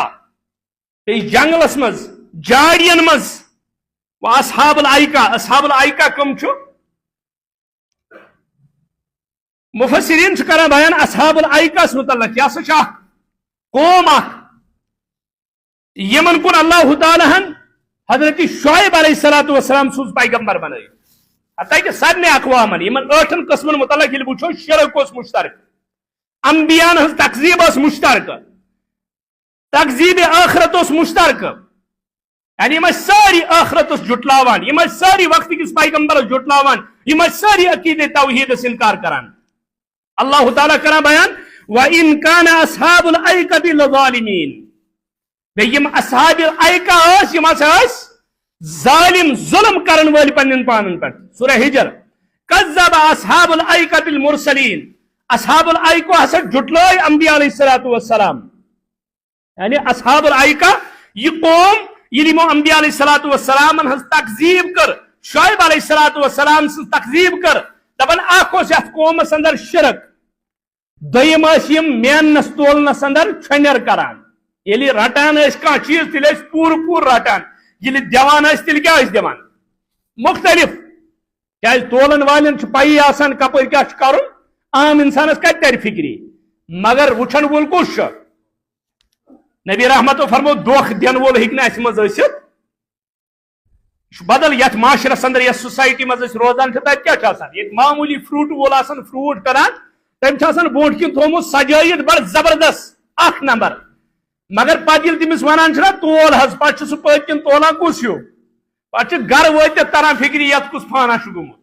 جنگلس مز جاڑین مز و اصحاب الایکہ کم چھو مفسرین کران بیان اصحاب الایکہ متعلق یہ سا قوم یمن کن اللہ تعالیٰ حضرت شعیب علیہ السلام سوز پیغمبر بنائی حتیٰ کہ سارے اقوامن یمن 8 قسمن متعلق یل وچھو شرک اس مشترک انبیاء ہز تکذیب اس مشترک تکذیب آخرت اس مشترک یعنی یہ ساری آخرت جٹلاوان، یہ ساری وقت کس پیغمبرس جٹلاوان، یہ ساری عقیدے توحید انکار کران. اللہ تعالیٰ کران بیان وَإِن كَانَ أَصْحَابُ الْأَيْكَةِ لَظَالِمِينَ. یم اصحاب الایکہ یم ظالم ظلم کرن ول پنن پانن پر. سورہ ہجر کذب اصحاب الایکہ المرسلین. اصحاب الایکہ ہسا جٹلائے انبیاء علیہ الصلوۃ والسلام. یعنی اصحاب الایکہ یہ قوم یمو انبیاء علیہ الصلوۃ والسلام ہز تکذیب کر، شعیب علیہ الصلوۃ والسلام سن تکذیب کر، دپن اکھ اوس یتھ قومس اندر شرک، دویم یم مینس تولنس اندر چھنر کران. یلی رٹان کھانا چیز تیل پور پور رٹان، یلی دیوان تیل کیا دیوان مختلف. کیا تولن والن پی آسان کپر کیا کرن، عام انسانس کت تر فکری، مگر وچھن وول کس نبی رحمت فرمو دھوکھ دین وول ہیکہ نہ اس مز ٲسِتھ. بدل یتھ معاشرس اندر یتھ سوسائٹی مز روزان تت کیا آسان، یہ معمولی فروٹ وول آسان فروٹ کران، تم بروٹ کن تھومت سجائت بڑ زبردست اخ نمبر، مگر پتہ یل تمس ونان تول حض پتہ سہ پت کن تولان کس ہیو، پتہ گھر وٲتِتھ تران فکری یت کس پانا گوٚمُت.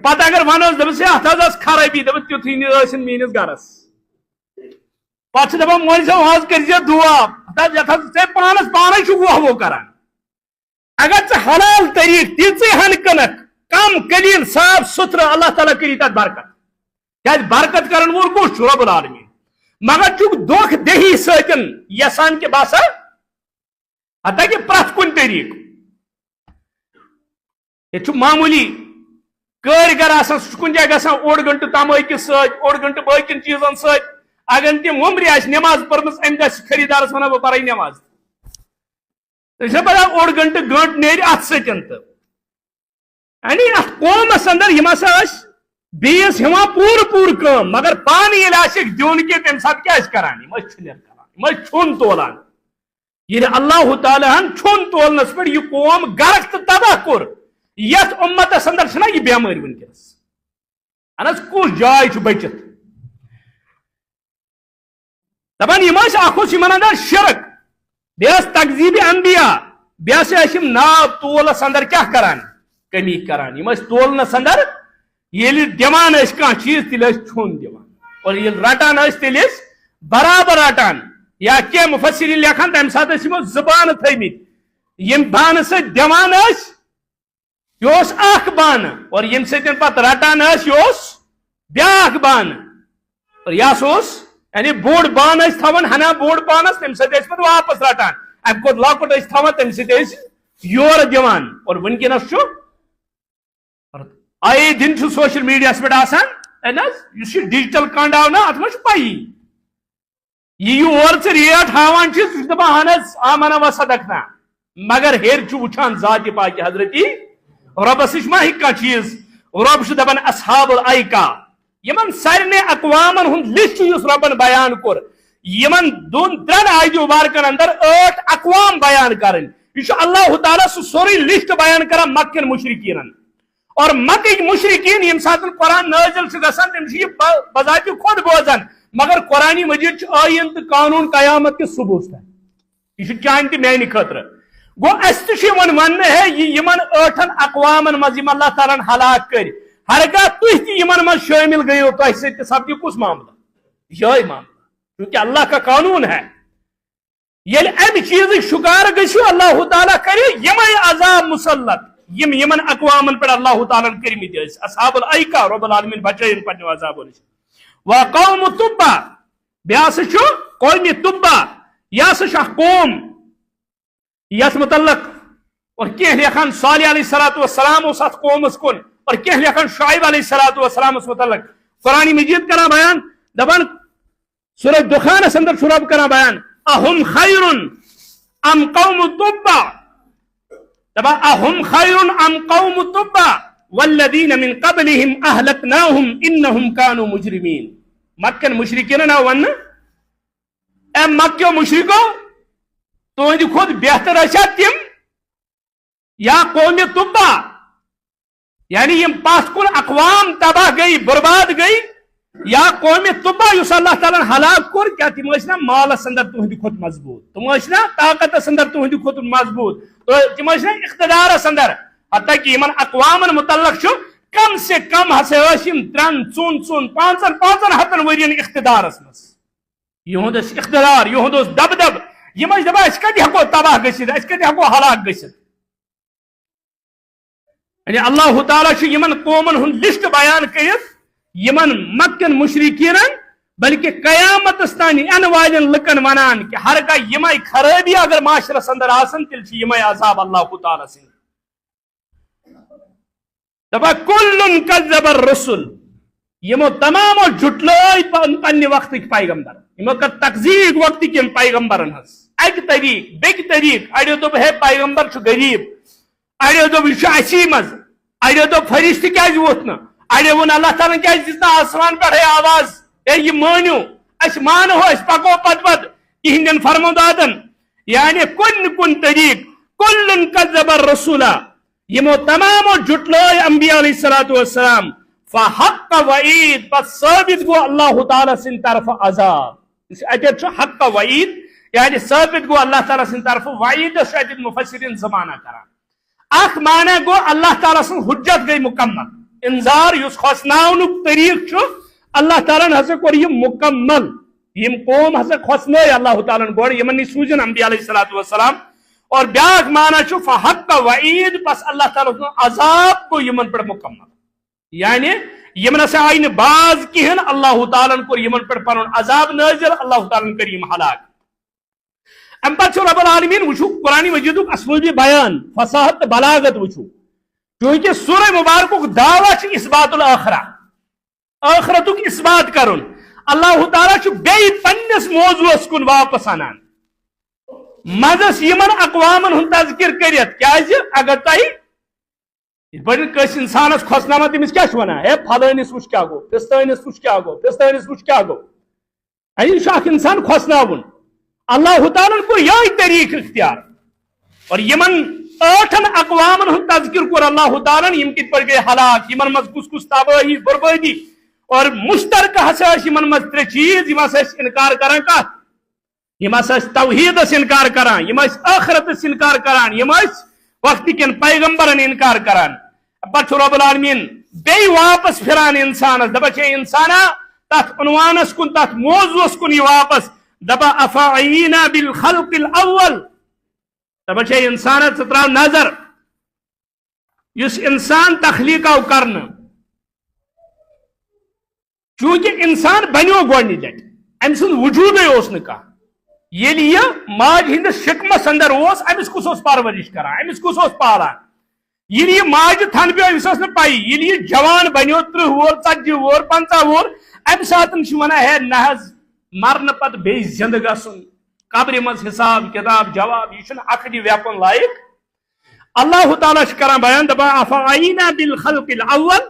پتہ اگر ونوس دپس اتھ حض خرابی، دپ تیُتھُے ٲسِن میٲنِس گرس. پتہ دپان مول صٲب حض کٔرزِ دعا، یتھ حض ژےٚ پانس پانے ووہ وو کران. اگر ژٕ حلال طریق تیٖژٕے ہن کٕنکھ کم قلیل صاف ستھرٕ، اللہ تعالیٰ کری تتھ برکت. کیا برکت کرن وول کس رب العالمین، مگر چھ دھوکھ دہی ستن یسان کہ باسا حتیٰ کہ پرت کن طریق. یہ معمولی کارگر آسان سہ کن جائے گژھان اوڑ گنٹہ تماکس ست، اوڑ گنٹہ باقین چیزن ست. اگر تم ومبر آس نماز پرمس ام دہ خریدارس ونان بہ پرے نماز، تھی پتہ اوڑ گنٹہ گنٹ نیرِ ات ستن. تو یعنی ات قومس اندر یم ہسا بیس ہوا پور پور کام، مگر پانی یل آسک دیون کی تمہ سات کیا کران، یم چھن تولان. یل اللہ تعالیٰ ہن چھن تولنس پہ یہ قوم غرق تو تباہ کور، یت امتس اندر چھنا یہ بیماری ونکس. اہن کس جائے بچت دپان یم اخ یمن اندر شرک، بیس تکذیب انبیاء، بیس یم ناو تولس اندر کیا کران کمی کران. یم تولنس اندر یل دان کھانا چیز تیل چھون دان، اور یل رٹان تیل برابر رٹان. یا کی مفسرین لکھان تمہ سات زبان تھمت یم بانہ ست دان یہ اخ بانہ، اور یم سن پتہ رٹان یہ بیاکھ بانہ، اور یہ یعنی بوڑ بان تھوان ہنا بوڑ پانس تمہ سات پتہ واپس رٹان، ام کھت لکٹ تھوان تمہ سات یور دان. اور ونکس آئے دن سوشل میڈیا پہ آسان اس ڈیجیٹل کنڈ آو نا ات مجھ پی یہ اور ریٹ ہاوان دپان اہن حظ آمنا و صدقنا، مگر ہیر وچھان ذات پاک حضرتی ربس نش ما ہیکہ چیز. رب دپان اصحاب الایکہ، یمن سارے اقوامن ہند لسٹ اس ربن بیان کور. یمن دون ترن آیتو بارکن اندر 8 اقوام بیان کرن. یہ اللہ تعالیٰ سہ سوری لسٹ بیان کران مکن مشرکین. اور مکہ مشرکین یم سات قرآن نازل گژھان تم یہ بذات خود بوزان، مگر قرآن مجید آئین تو قانون قیامت کے صبح تک یہ چان تہ میانہ خاطر. گو اس ون ہے یہ یمن 8 اقوامن مز اللہ تعالیٰ ہلاک کر، ہرگاہ تھی تہ یمن مز شامل گئیو تہ سی سپدی کس معاملہ، یہ معاملہ کیونکہ اللہ کا قانون ہے. یل ام چیز شکار گژھو اللہ تعالیٰ کرے یمے عذاب مسلط یمن اقوامن پر اللہ تعالیٰ کرمت اصحاب الایکہ، رب العالمین بچائن پنو عذاب نش. وقوم تبع، بیاس قوم تبع، یہ قوم یت متعلق اور کی لکھان صالح علیہ الصلوۃ والسلام اس ات قومس کن، اور کی لکھان شعیب علیہ الصلوۃ والسلام اس متعلق. قرآن مجید کران بیان دپان سورہ دخانس اندر رب کران بیان اہم خیر ام قوم تبع، دپان اہم خیر ام قوم تبع والذین من قبلہم اہلکناہم انہم کانوا مجرمین. مکن مشرکین آو ون اے مکیو مشرکو تہند کھت بہتر اشا تم یا قوم تبع، یعنی یم پتھ کن اقوام تباہ گئی برباد گئی، یا قوم طبا یس اللہ تعالیٰ ہلاک کور کیا تم نا مالس اندر تہندِ کھوت مضبوط تم نا طاقتس اندر تہندِ کھوت مضبوط تم نا اقتدارس اندر حتیٰ کہ یمن اقوامن متعلق کم سے کم ہسا ترن ژون ژون پانچن ہتن ورین اقتدارس مز یہد اقتدار یہد دبدب یم دپان اس کتہ ہیکو تباہ گژھِتھ اس کتہ ہیکو ہلاک گژھِتھ یعنی اللہ تعالیٰ یمن قومن ہند لسٹ بیان کرت یمن مکن مشرکین بلکہ قیامت تان ان والن لکن ونان کہ ہر کا یمے خرابی اگر معاشرس اندر آسن تیل یمے عذاب اللہ تعالیٰ سن دپا کل کذب الرسل یمو تمامو جھٹلائے پنہ وقت پیغمبر یمو کر تکذیب وقت کن پیغمبرن ہز اک طریق بیک طریق اڑیو دوپ ہے پیغمبر چھ غریب اڑیو دوپ یہ اسی مز اڑیو دوپ فرشتہ کیاز ووت نا اڑیو ون اللہ تعالیٰ کیاز دِژ نہٕ آسمان پٮ۪ٹھے آواز اے یہ مانو اس مانو اس پکو پت تہندین فرموداتن یعنی کن طریق کل کذب الرسول یمو تمامو جھٹلائے انبیاء علیہ الصلوۃ والسلام فحق وعید پس ثابت گو اللہ تعالیٰ سن طرف عذاب اتر حق وعید یعنی ثابت گو اللہ تعالیٰ سن طرف وعید اتر مفسرین زمانہ کران اخ معنی گو اللہ تعالیٰ سن حجت گئی مکمل انذار یس کھسناونک طریق چھ اللہ تعالیٰ ہسا کور یہ مکمل یم قوم ہسا کھسنائے اللہ تعالیٰ گوڑ یمن نش سوزن انبیاء علیہ الصلوۃ والسلام اور بیاکھ معنی چھ فحق وعید پس اللہ تعالیٰ عذاب کو یمن پر مکمل یعنی یمن سے آئی باز کہن اللہ تعالیٰ کور یمن پر پنن عذاب نازل اللہ تعالیٰ کریم ہلاک ام پتہ رب العالمین وچھو قرآن مجید اسلوبی بیان فصاحت بلاغت وچھو کیونکہ سورہ مبارک دعویٰ چھ اثبات الاخرہ آخرتک اثبات کرن اللہ تعالیٰ چھ بے پنس موضوعس کن واپس انان مزس یمن اقوامن ہن تذکر کریت کیاز اگر تہ بڑی کس انسانس کھسناما تمس کیا ونان ہے پھلانس وچ کیا گو پستانس وچ کیا گو پستانس وچ کیا گو یہ اخ انسان کھسناون اللہ تعالیٰ کو یہ طریق اختیار اور یمن 8 اقوامن ہن تذکر کور اللہ تعالیٰ یم کت پر گئے ہلاک یمن مز کس تباہی بربادی اور مشترکہ ہسا یمن مز 3 چیز یم ہسا انکار کران کت یم ہسا توحیدس انکار کران یم آخرتس انکار کران یم وقت کن پیغمبرن انکار کران پتہ رب العالمین بی واپس پھران انسانس دپا چھ انسانا تت عنوانس کن تت موضوعس کن یہ واپس دپا افعینا بالخلق الاول دپا چھ انسانا ژتراو نظر یس انسان تخلیق آو کرن چونکہ انسان بنیو گوڑنی لٹ ام سن وجود اس نکا یل یہ ماج ہندس شکمس اندر اس امس کس پرورش کران امس کس پالان یل یہ ماج تھن پیو امس پائی یل یہ جوان بنیو 30 وور 40 وور 50 وور ام ساتن ونان ہے نہ مرن پتہ بی زندہ گھن قبر مز حساب کتاب جواب یہ اکھڑی ویپن لائق اللہ تعالیٰ کران بیان دپان افعینا بالخلق الاول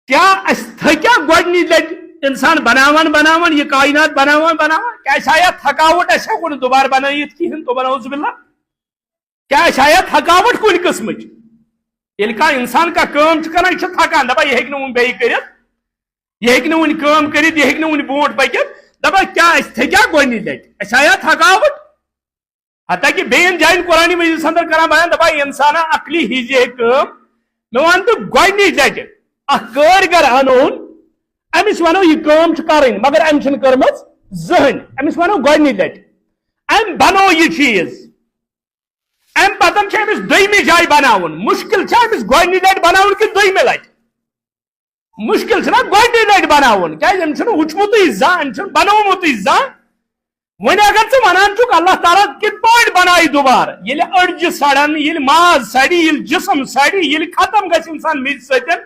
کیا اس تھکیا گوڑنی لٹ انسان بناوان یہ کائنات بناوان کیا شاید تھکاوٹ اس ہیکو دوبارہ بنائیت کہین تو بناؤز باللہ کیا شاید تھکاوٹ کن قسمچ یل کا انسان کا کام کران یہ تھکان دپا یہ ہیکہ ون بیٚیہِ کٔرِتھ یہ ہیکہ ون کام کرت یہ ہیکہ ون برونٛٹھ پٔکِتھ دپا کیا اس تھکیا گوڑنی لٹ اس آیا تھکاوٹ حتیٰ کہ بیٚیَن جایَن قرآن مجیدس اندر کران بیان دپا انسانا عقلی ہیزِ کام مےٚ ون تو گوڑنی لٹ اخ کارگر انون امس ونو یہ کام کریں مگر ام چھن کرمز زہن امس ونو گوڑنی لٹ ام بنو یہ چیز ام پتن چھ امس دویمہِ جائے بناون مشکل چھ امس گوڑنی لٹ بناون کہ دویمہِ لٹ مشکل چھنا گوڑنی لٹ بناون کیا ام چھن وچھمتٕے زانٛہہ ام چھن بنومتٕے زانٛہہ وۄنۍ اگر ژٕ ونان چھُکھ اللہ تعالیٰ کِتھ پٲٹھۍ بنایہِ دوبارٕ ییٚلہِ أڈجہِ سڑن ییٚلہِ ماز سڑِ ییٚلہِ جسم سڑِ ییٚلہِ ختم گژھِ انسان میٚژِ سۭتۍ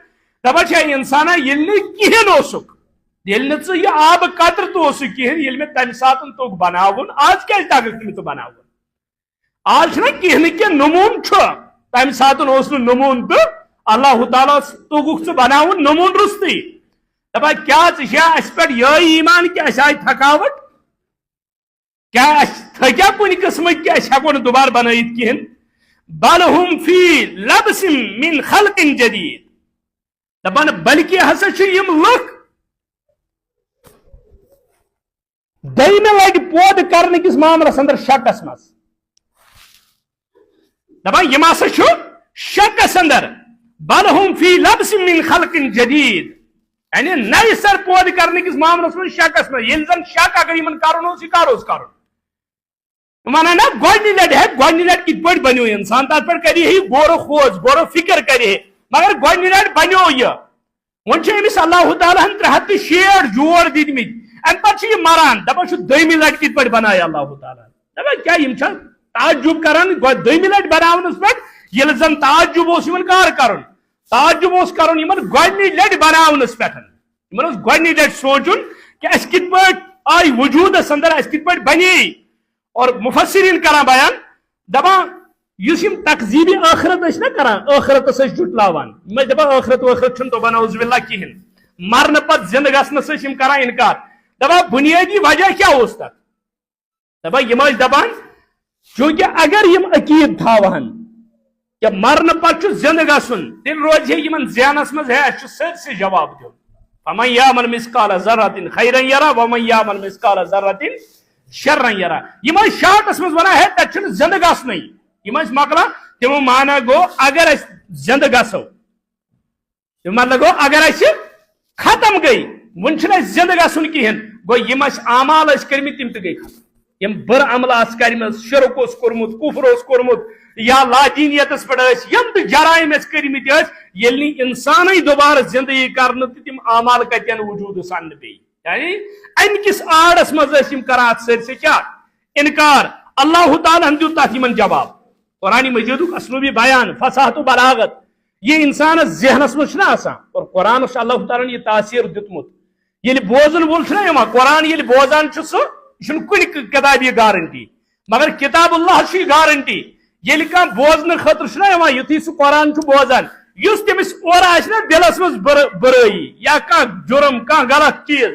دپان چھ انسانا ییٚلہِ نہٕ کہین اوسُکھ ییٚلہِ نہٕ ژٕ یہِ آبہٕ قطرٕ تہِ اوسُکھ کہین ییٚلہِ مےٚ تمہِ ساتہٕ توٚگ بناوُن آز کیازِ تگکھ نہٕ ژٕ بناوُن آز چھُنہ کینٛہہ نہٕ کینٛہہ نموٗن چھُ تمہِ ساتہٕ اوس نہٕ نموٗن تہٕ اللہ تعالیٰ توٚگُکھ ژٕ بناوُن نموٗن روٚستٕے دپان کیٛاہ ژٕ چھا اسہِ پٮ۪ٹھ یہے ایمان کہ اسہِ آیہِ تھکاوٹ کیا تھکیا کُنہِ قٕسمٕکۍ کہ أسۍ ہٮ۪کو نہٕ دوبارٕ بنٲیِتھ کہین بل ہم فی لبس من خلق جدید دپان بلکہ ہسا چھ یم لُکھ دٔیمہِ لٹہِ پٲدٕ کرنہٕ کِس معاملس اندر شکس منٛز دپان یِم ہسا چھُ شکس اندر بل ہم فی لبس من خلق جدید یعنی نئے سر پٲدٕ کرنہٕ کِس معاملس منٛز شکس منٛز ییٚلہِ زن شک اگر یِمن کرُن اوس یہِ کر اوس کرُن ونان نا گۄڈنہِ لٹہِ ہے گۄڈنہِ لٹہِ کِتھ پٲٹھۍ بنیو انسان تتھ پٮ۪ٹھ کرِ ہے غورو خوض غورو فکر کرِ ہے مگر گۄڈنہِ لٹہِ بنیو یہِ وۄنۍ چھِ أمِس اللہ تعالیٰ ہن 360 جوڑ دِتمٕتۍ امہِ پتہٕ چھُ یہِ مران دپان چھُ دٔیمہِ لٹہِ کِتھ پٲٹھۍ بنایہِ اللہ تعالیٰ دپان کیٛاہ یِم چھا تعجب کران دٔیمہِ لٹہِ بناونس پٮ۪ٹھ ییٚلہِ زن تعجب اوس یِمن کر کرُن تعجب اوس کرُن یِمن گۄڈنِچ لٹہِ بناونس پٮ۪ٹھ یِمن اوس گۄڈنِچ لٹہِ سونچُن کہِ اَسہِ کِتھ پٲٹھۍ آیہِ وجوٗدس اندر اَسہِ کِتھ پٲٹھۍ بنے اور مفسرین کران بیان دپان یُس یِم تقزیٖبِ ٲخرت ٲسۍ نا کران ٲخرتس ٲسۍ جُٹلاوان یِم ٲسۍ دپان ٲخرت وٲخرت چھُنہٕ توبہ نعوذ باللہ کِہینۍ مرنہٕ پتہٕ زندٕ گژھنس ٲسۍ یِم کران انکار دپان بنیٲدی وجہ کیٛاہ اوس تتھ دپان یِم ٲسۍ دپان چوٗنکہِ اگر یِم عقیٖد تھاوہن کہ مرنہٕ پتہٕ چھُ زندٕ گژھُن تیٚلہِ روزِ ہے یِمن ذہنس منٛز ہے اَسہِ چھُ سٲرسٕے جواب دیُن فمن یعمل مثقال ذرة خیرا یرا ومن یعمل مثقال ذرة شرا یرا یِم ٲسۍ شاٹس منٛز ونان ہے تتہِ چھُنہٕ زندٕ گژھنُے یِم ٲسۍ مۄکلان تِمو مانا گوٚو اگر أسۍ زندٕ گژھو مطلب گوٚو اگر أسۍ ختم گٔے وۄنۍ چھُنہٕ اَسہِ زندٕ گژھُن کِہینۍ گوٚو یِم اَسہِ اعمال ٲسۍ کٔرمٕتۍ تِم تہِ گٔے ختم یِم بُرٕ عملہٕ آسہٕ کٔرمٕژ شرک اوس کوٚرمُت کُفر اوس کوٚرمُت یا لادیٖنیتس پٮ۪ٹھ ٲسۍ یِم تہِ جرایِم اَسہِ کٔرمٕتۍ ٲسۍ ییٚلہِ نہٕ اِنسانٕے دوبارٕ زندگی کرنہٕ تہٕ تِم اعمال کتٮ۪ن وجوٗدس اننہٕ بیٚیہِ یعنی امہِ کِس آڑس منٛز ٲسۍ یِم کران اتھ سٲرسٕے کیٛاہ انکار اللہ تعالیٰ ہن دیُت تتھ یِمن جواب قرآن مجیدُک اسلوٗبی بیان فصاحت و بلاغت یہ انسانس ذہنس منٛز چھُنہ آسان اور قرآنس چھُ اللہ تعالیٰ ہن یہِ تاثیر دیُتمُت ییٚلہِ بوزن وول چھُنہ یِوان قرآن ییٚلہِ بوزان چھُ سُہ یہِ چھُنہٕ کُنہِ کِتابہِ یہِ گارنٹی مگر کِتاب اللہ چھُ یہِ گارنٹی ییٚلہِ کانٛہہ بوزنہٕ خٲطرٕ چھُنہ یِوان یُتھُے سُہ قرآن چھُ بوزان یُس تٔمِس اورٕ آسہِ نا دِلس منٛز بُرٲیی یا کانٛہہ جُرم کانٛہہ غلط چیٖز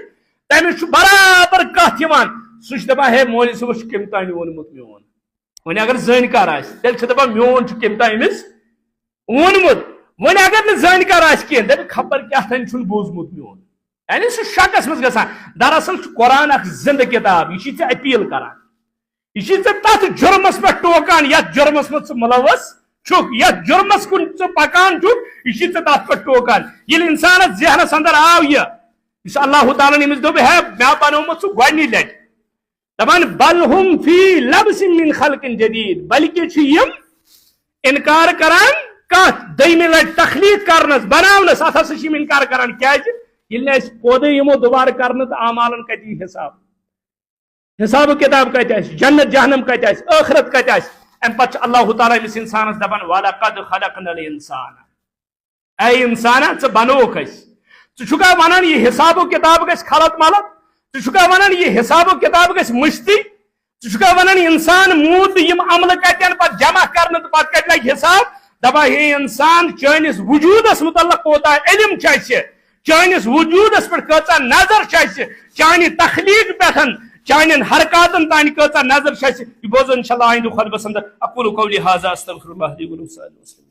تٔمِس چھُ برابر کتھ یِوان سُہ چھُ دپان ہے مولوی صٲبس چھُ کٔمۍ تانۍ ووٚنمُت میون وۄنۍ اگر زٲنۍکار آسہِ تیٚلہِ چھُ دپان میون چھُ کٔمۍ تانۍ أمِس ووٚنمُت وۄنۍ اگر نہٕ زٲنۍکار آسہِ کینٛہہ دپہِ خبر کیٛاہ تانۍ چھُنہٕ بوٗزمُت میون یعنی سُہ شکس منٛز گژھان دراصل چھُ قرآن اکھ زندٕ کِتاب یہِ چھِ ژےٚ اپیٖل کران یہِ چھِ ژےٚ تتھ جُرمس پٮ۪ٹھ ٹوکان یتھ جُرمس منٛز ژٕ مُلوث چھُکھ یتھ جُرمس کُن ژٕ پکان چھُکھ یہِ چھِ ژےٚ تتھ پٮ۪ٹھ ٹوکان ییٚلہِ انسانس ذہنس اندر آو یہِ یُس اللہ تعالیٰ ہن أمِس دوٚپ ہے مےٚ بنومُت ژٕ گۄڈنِچ لٹہِ دپان بل ہم فی لبس من خلق جدید بلکہ چھِ یِم انکار کران کتھ دٔیمہِ لٹہِ تخلیق کرنس بناونس اتھ ہسا چھِ یِم انکار کران کیازِ ییٚلہِ نہٕ أسۍ پٲدٕ یِمو دوبارٕ کرنہٕ تہٕ اعمالن کتہِ یی حساب حساب و کتاب کتہِ آسہِ جنت جہنم کتہِ آسہِ ٲخرت کتہِ آسہِ امہِ پتہٕ چھُ اللہ تعالیٰ أمِس انسانس دپان ولقد خلقنا الانسان اے انسانا ژٕ بنووُکھ أسۍ ژٕ چھُکھا ونان یہِ حساب و کتاب گژھِ خلط ملط ژٕ چھُکھا ونان یہِ حساب و کتاب گژھِ مٔشتٕے ژٕ چھُکھا ونان انسان موٗد تہٕ یِم عملہٕ کتٮ۪ن پتہٕ جمع کرنہٕ تہٕ پتہٕ کتہِ لگہِ حساب دپان ہے انسان چٲنِس وجوٗدس متعلق کوتاہ علم چھُ اَسہِ چٲنِس وجوٗدس پٮ۪ٹھ کۭژاہ نظر چھِ اَسہِ چانہِ تخلیق پٮ۪ٹھ چانٮ۪ن حرکاتن تانۍ کۭژاہ نظر چھِ اَسہِ یہِ بوزو انشاء اللہ آیندٕ خطبس اندر اقول قولی ھذا استغفر اللہ لي ولكم